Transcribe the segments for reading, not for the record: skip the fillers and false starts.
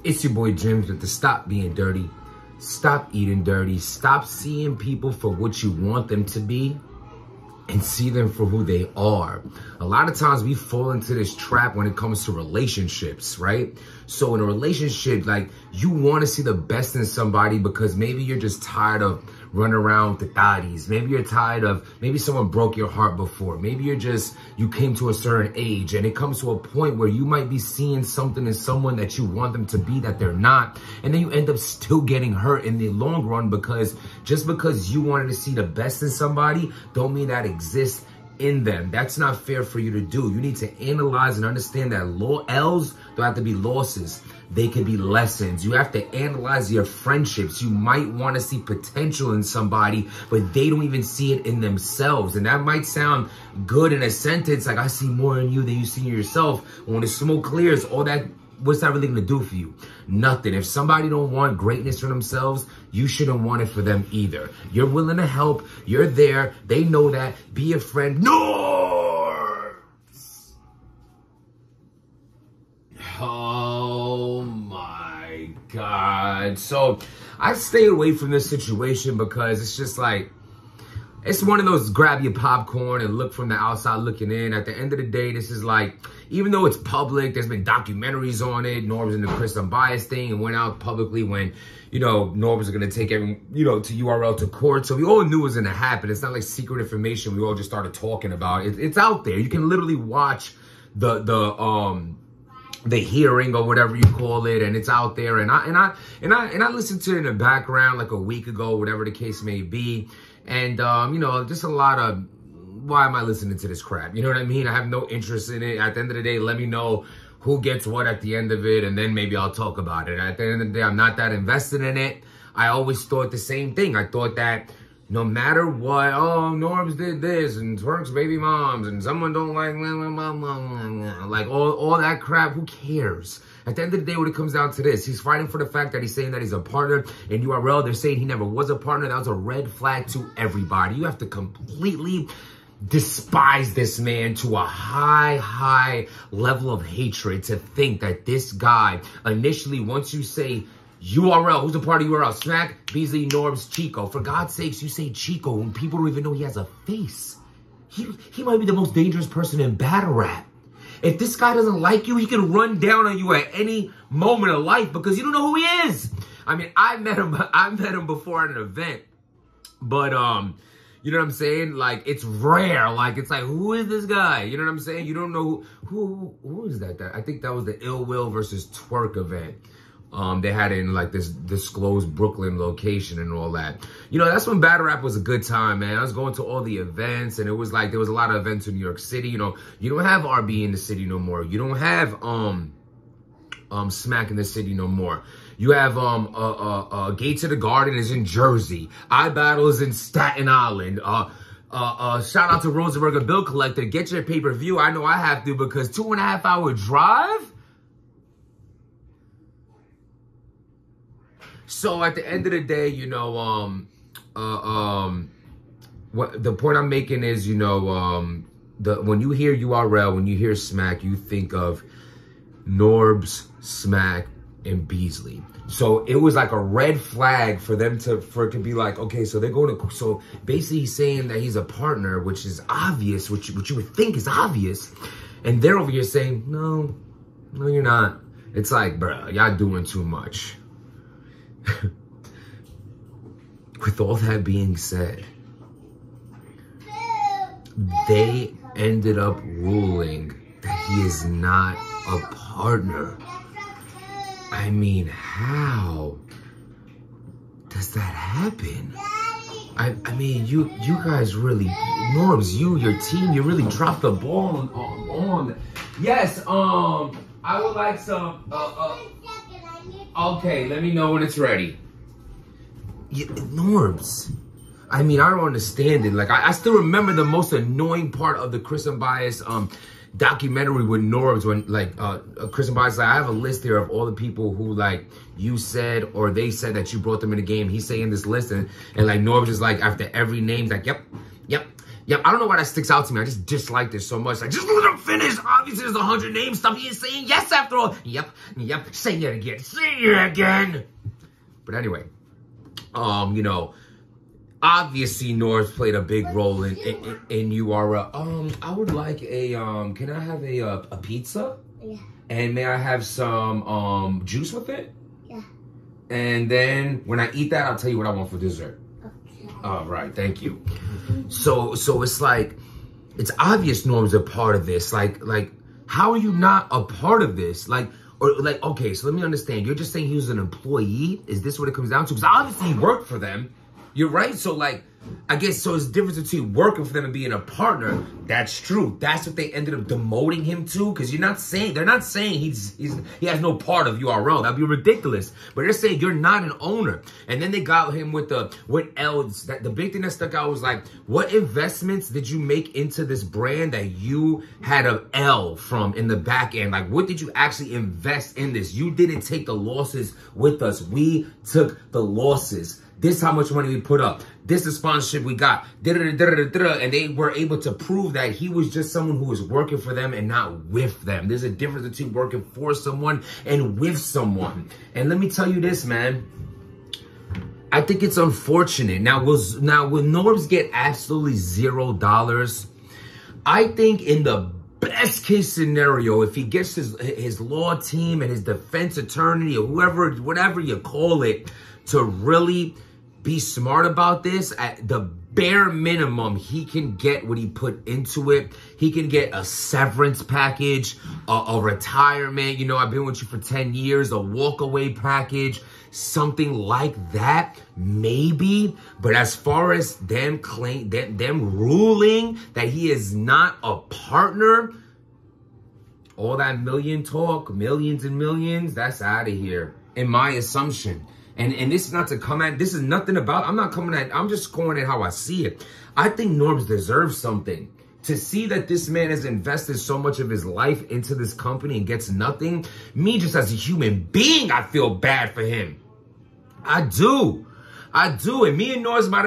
It's your boy Jims with the Stop Being Dirty, Stop Eating Dirty, Stop Seeing People for what you want them to be and see them for who they are. A lot of times we fall into this trap when it comes to relationships, right? So in a relationship, like, you want to see the best in somebody because maybe you're just tired of running around with the thotties. Maybe you're tired of, maybe someone broke your heart before. Maybe you came to a certain age and it comes to a point where you might be seeing something in someone that you want them to be that they're not. And then you end up still getting hurt in the long run because just because you wanted to see the best in somebody don't mean that exists in them. That's not fair for you to do. You need to analyze and understand that L's don't have to be losses. They could be lessons. You have to analyze your friendships. You might want to see potential in somebody, but they don't even see it in themselves. And that might sound good in a sentence, like I see more in you than you see in yourself. When the smoke clears, all that, what's that really going to do for you? Nothing. If somebody don't want greatness for themselves, you shouldn't want it for them either. You're willing to help. You're there. They know that. Be a friend. Norbes! Oh my God. So I stay away from this situation because it's just like, it's one of those grab your popcorn and look from the outside looking in. At the end of the day, this is like, even though it's public, there's been documentaries on it. Norbes and the Chris Unbiased thing, and went out publicly when, you know, Norbes was going to take every, you know, to URL to court. So we all knew it was going to happen. It's not like secret information we all just started talking about. It's out there. You can literally watch the hearing or whatever you call it, and it's out there. And I listened to it in the background like a week ago, whatever the case may be. And, you know, just a lot of, why am I listening to this crap? You know what I mean? I have no interest in it. At the end of the day, let me know who gets what at the end of it, and then maybe I'll talk about it. At the end of the day, I'm not that invested in it. I always thought the same thing. I thought that no matter what, oh, Norbes did this, and Twerk's baby moms, and someone don't like, like all that crap, who cares? At the end of the day, when it comes down to this, he's fighting for the fact that he's saying that he's a partner. In URL, they're saying he never was a partner. That was a red flag to everybody. You have to completely despise this man to a high level of hatred to think that this guy, initially, once you say URL, who's a part of URL? Smack, Beasley, Norbes, Chico. For God's sakes, you say Chico when people don't even know he has a face. He might be the most dangerous person in battle rap. If this guy doesn't like you, he can run down on you at any moment of life because you don't know who he is. I mean, I met him before at an event, but you know what I'm saying? Like, it's rare. Like, it's like, who is this guy? You know what I'm saying? You don't know who is that? I think that was the Ill Will versus Twerk event. They had it in like this disclosed Brooklyn location and all that. You know, that's when battle rap was a good time, man. I was going to all the events, and it was like, there was a lot of events in New York City. You know, you don't have RB in the city no more. You don't have Smack in the city no more. You have Gate to the Garden is in Jersey. iBattle is in Staten Island. Shout out to Rosenberg and Bill Collector. Get your pay-per-view. I know I have to because 2.5 hour drive. So at the end of the day, you know, what the point I'm making is, you know, when you hear URL, when you hear Smack, you think of Norbes, Smack, and Beasley. So it was like a red flag for them for it to be like, okay, so they're going to, so basically he's saying that he's a partner, which is obvious, which you would think is obvious. And they're over here saying, no, you're not. It's like, bro, y'all doing too much. With all that being said, they ended up ruling that he is not a partner. I mean, how does that happen? I mean, you guys really, Norbes, your team, you really dropped the ball on. Yes, I would like some, okay, let me know when it's ready. Yeah, Norbes. I mean, I don't understand it. Like, I still remember the most annoying part of the Chris Unbiased documentary with Norbes when, like, Chris Unbiased, like, I have a list here of all the people who, like, you said or they said that you brought them in the game. He's saying this list, and like, Norbes is like, after every name, like, yep. Yeah, I don't know why that sticks out to me. I just dislike this so much. Like, just let him finish. Obviously, there's 100 names stuff. He is saying yes after all. Yep. Say it again. Say it again. But anyway, you know, obviously Norbes played a big role in URL. I would like a can I have a pizza? Yeah. And may I have some juice with it? Yeah. And then when I eat that, I'll tell you what I want for dessert. Okay. All right, thank you. So it's like, it's obvious Norbes a part of this. Like, how are you not a part of this? Okay, so let me understand. You're just saying he was an employee? Is this what it comes down to? Because obviously he worked for them. You're right. So like, I guess, so it's the difference between working for them and being a partner. That's true. That's what they ended up demoting him to. Because they're not saying he has no part of URL. That'd be ridiculous. But they're saying you're not an owner. And then they got him with what else? The big thing that stuck out was like, what investments did you make into this brand that you had an L from in the back end? Like, what did you actually invest in this? You didn't take the losses with us. We took the losses. This is how much money we put up. This is sponsorship we got. And they were able to prove that he was just someone who was working for them and not with them. There's a difference between working for someone and with someone. And let me tell you this, man. I think it's unfortunate. Now, will Norbes get absolutely $0? I think in the best case scenario, if he gets his law team and his defense attorney or whatever you call it, to really be smart about this, at the bare minimum, he can get what he put into it. He can get a severance package, a retirement. You know, I've been with you for 10 years, a walk-away package, something like that, maybe. But as far as them ruling that he is not a partner, all that million talk, millions and millions, that's out of here, in my assumption. And this is not to come at, this is nothing about, I'm just going at how I see it. I think Norbes deserves something. To see that this man has invested so much of his life into this company and gets nothing, me just as a human being, I feel bad for him. I do. And me and Norbes might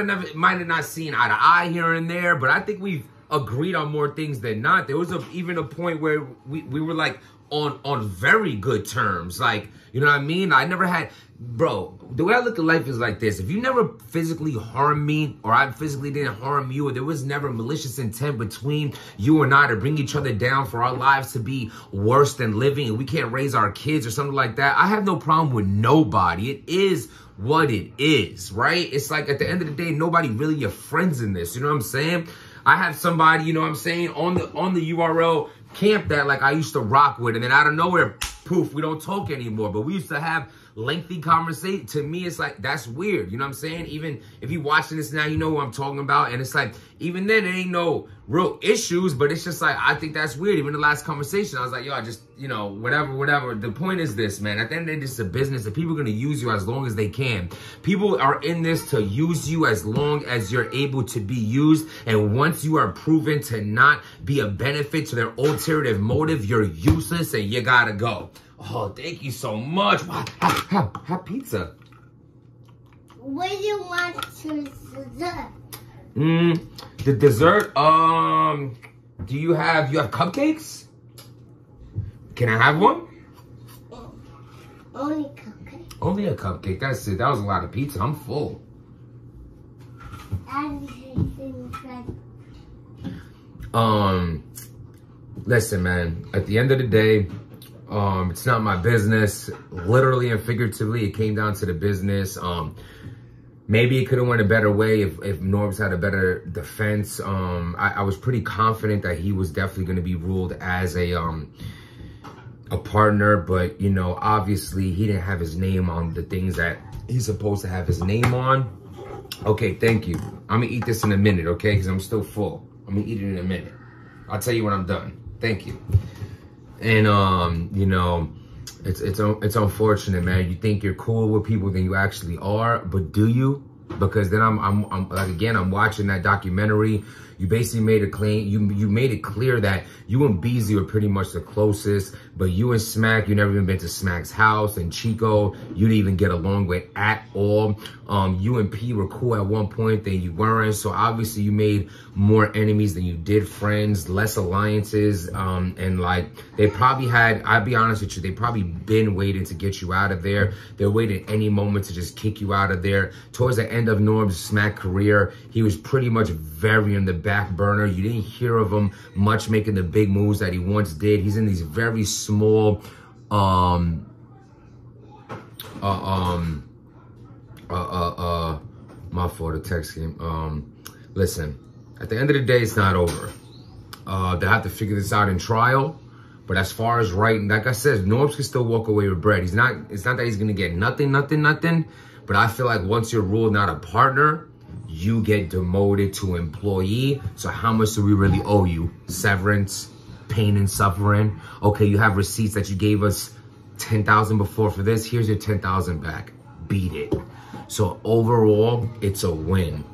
have not seen eye to eye here and there, but I think we've agreed on more things than not. There was even a point where we were like on very good terms. Like, you know what I mean? I never had, bro, the way I look at life is like this. If you never physically harmed me, or I physically didn't harm you, or there was never malicious intent between you and I to bring each other down for our lives to be worse than living, and we can't raise our kids or something like that, I have no problem with nobody. It is what it is, right? It's like at the end of the day, nobody really your friends in this. You know what I'm saying? I have somebody, you know what I'm saying, on the URL camp that like I used to rock with, and then out of nowhere, poof, we don't talk anymore. But we used to have lengthy conversation. To me, it's like, that's weird. You know what I'm saying? Even if you're watching this now, you know what I'm talking about. And it's like, even then, it ain't no real issues, but it's just like, I think that's weird. Even the last conversation, I was like, yo, I just, you know, whatever. The point is this, man. At the end of the day, this is a business, and people are going to use you as long as they can. People are in this to use you as long as you're able to be used. And once you are proven to not be a benefit to their ulterior motive, you're useless and you got to go. Oh, thank you so much. Have pizza. What do you want to dessert? The dessert, do you have cupcakes? Can I have one? Only cupcake. Only a cupcake, that's it. That was a lot of pizza. I'm full. Listen, man, at the end of the day, it's not my business. Literally and figuratively, it came down to the business. Maybe it could have went a better way if Norbes had a better defense. I was pretty confident that he was definitely going to be ruled as a partner, but you know, obviously he didn't have his name on the things that he's supposed to have his name on. Okay, thank you. I'm gonna eat this in a minute, okay? Because I'm still full. I'm gonna eat it in a minute. I'll tell you when I'm done. Thank you. And you know, it's unfortunate, man. You think you're cool with people than you actually are, but do you? Because then I'm like, again, I'm watching that documentary. You basically made a claim. You made it clear that you and Beasley were pretty much the closest, but you and Smack, you never even been to Smack's house, and Chico, you didn't even get along with at all. You and P were cool at one point, then you weren't. So obviously you made more enemies than you did friends, less alliances, and like they probably had, I'll be honest with you, they probably been waiting to get you out of there. They're waiting any moment to just kick you out of there. Towards the end of Norbes' Smack career, he was pretty much very in the back burner. You didn't hear of him much making the big moves that he once did. He's in these very small, my fault, the text came. Listen, at the end of the day, it's not over. They have to figure this out in trial. But as far as writing, like I said, Norbes can still walk away with bread. It's not that he's gonna get nothing. But I feel like once you're ruled not a partner, you get demoted to employee. So how much do we really owe you? Severance, pain and suffering. Okay, you have receipts that you gave us 10,000 before for this. Here's your 10,000 back. Beat it. So overall, it's a win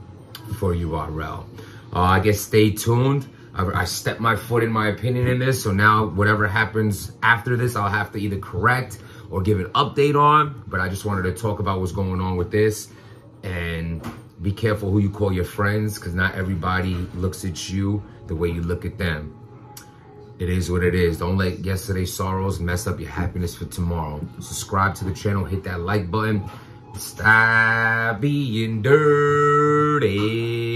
for URL. I guess stay tuned. I stepped my foot, in my opinion, in this. So now whatever happens after this, I'll have to either correct or give an update on. But I just wanted to talk about what's going on with this. And be careful who you call your friends, because not everybody looks at you the way you look at them. It is what it is. Don't let yesterday's sorrows mess up your happiness for tomorrow. Subscribe to the channel. Hit that like button. Stop being dirty.